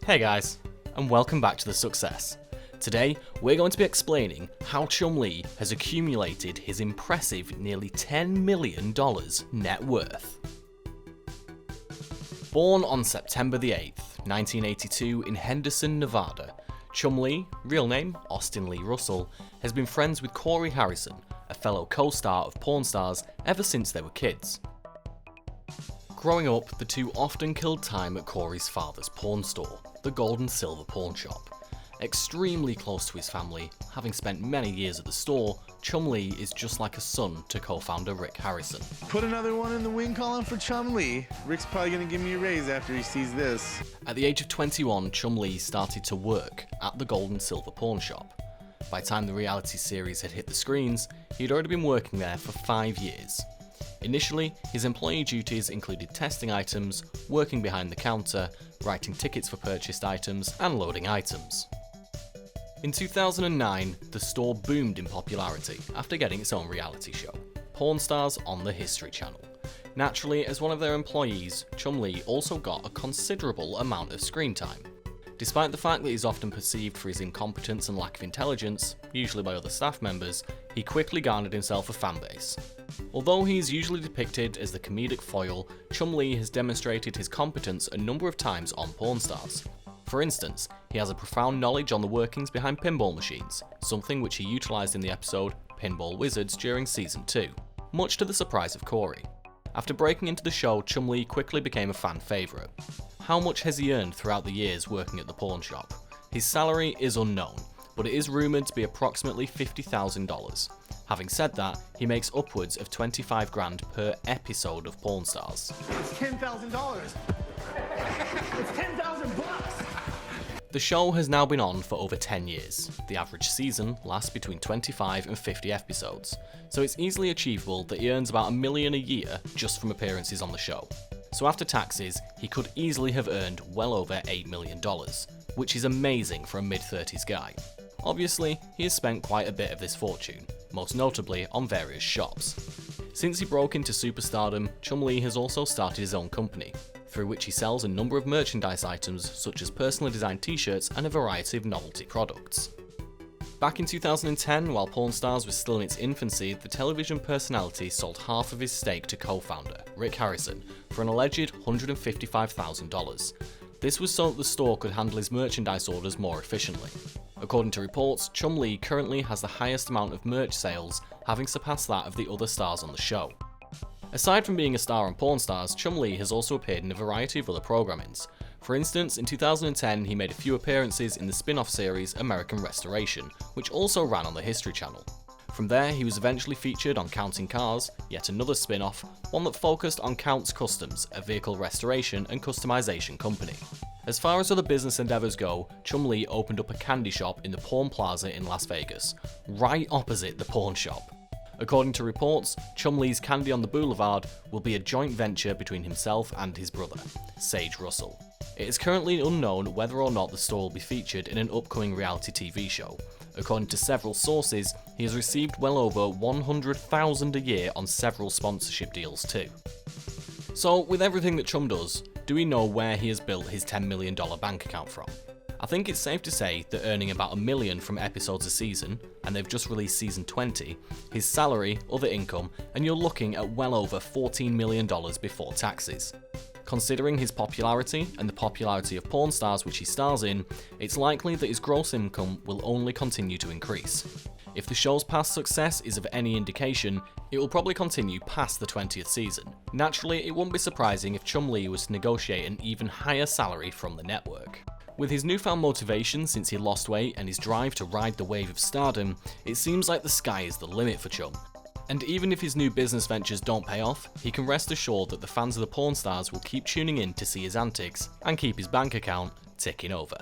Hey guys, and welcome back to The Success. Today, we're going to be explaining how Chumlee has accumulated his impressive nearly $10 million net worth. Born on September the 8th, 1982 in Henderson, Nevada, Chumlee, real name Austin Lee Russell, has been friends with Corey Harrison, a fellow co-star of Pawn Stars, ever since they were kids. Growing up, the two often killed time at Corey's father's pawn store, the Gold and Silver Pawn Shop. Extremely close to his family, having spent many years at the store, Chumlee is just like a son to co-founder Rick Harrison. Put another one in the wing column for Chumlee. Rick's probably gonna give me a raise after he sees this. At the age of 21, Chumlee started to work at the Gold and Silver Pawn Shop. By the time the reality series had hit the screens, he had already been working there for 5 years. Initially, his employee duties included testing items, working behind the counter, writing tickets for purchased items, and loading items. In 2009, the store boomed in popularity after getting its own reality show, Pawn Stars on the History Channel. Naturally, as one of their employees, Chumlee also got a considerable amount of screen time. Despite the fact that he's often perceived for his incompetence and lack of intelligence, usually by other staff members, he quickly garnered himself a fanbase. Although he is usually depicted as the comedic foil, Chumlee has demonstrated his competence a number of times on Pawn Stars. For instance, he has a profound knowledge on the workings behind pinball machines, something which he utilised in the episode Pinball Wizards during Season 2, much to the surprise of Corey. After breaking into the show, Chumlee quickly became a fan favourite. How much has he earned throughout the years working at the pawn shop? His salary is unknown, but it is rumoured to be approximately $50,000. Having said that, he makes upwards of $25,000 per episode of Pawn Stars. It's $10,000. It's $10,000. The show has now been on for over 10 years. The average season lasts between 25 and 50 episodes, so it's easily achievable that he earns about $1 million a year just from appearances on the show. So after taxes, he could easily have earned well over $8 million, which is amazing for a mid-30s guy. Obviously, he has spent quite a bit of this fortune, most notably on various shops. Since he broke into superstardom, Chumlee has also started his own company, through which he sells a number of merchandise items such as personally designed t-shirts and a variety of novelty products. Back in 2010, while Pawn Stars was still in its infancy, the television personality sold half of his stake to co-founder, Rick Harrison, for an alleged $155,000. This was so that the store could handle his merchandise orders more efficiently. According to reports, Chumlee currently has the highest amount of merch sales, having surpassed that of the other stars on the show. Aside from being a star on Pawn Stars, Chumlee has also appeared in a variety of other programmings. For instance, in 2010 he made a few appearances in the spin-off series American Restoration, which also ran on the History Channel. From there, he was eventually featured on Counting Cars, yet another spin-off, one that focused on Count's Customs, a vehicle restoration and customization company. As far as other business endeavours go, Chumlee opened up a candy shop in the Pawn Plaza in Las Vegas, right opposite the pawn shop. According to reports, Chumlee's Candy on the Boulevard will be a joint venture between himself and his brother, Sage Russell. It is currently unknown whether or not the store will be featured in an upcoming reality TV show. According to several sources, he has received well over $100,000 a year on several sponsorship deals too. So, with everything that Chum does, do we know where he has built his $10 million bank account from? I think it's safe to say that earning about $1 million from episodes a season, and they've just released season 20, his salary, other income, and you're looking at well over $14 million before taxes. Considering his popularity and the popularity of Pawn Stars which he stars in, it's likely that his gross income will only continue to increase. If the show's past success is of any indication, it will probably continue past the 20th season. Naturally, it wouldn't be surprising if Chumlee was to negotiate an even higher salary from the network. With his newfound motivation since he lost weight and his drive to ride the wave of stardom, it seems like the sky is the limit for Chum. And even if his new business ventures don't pay off, he can rest assured that the fans of the Pawn Stars will keep tuning in to see his antics and keep his bank account ticking over.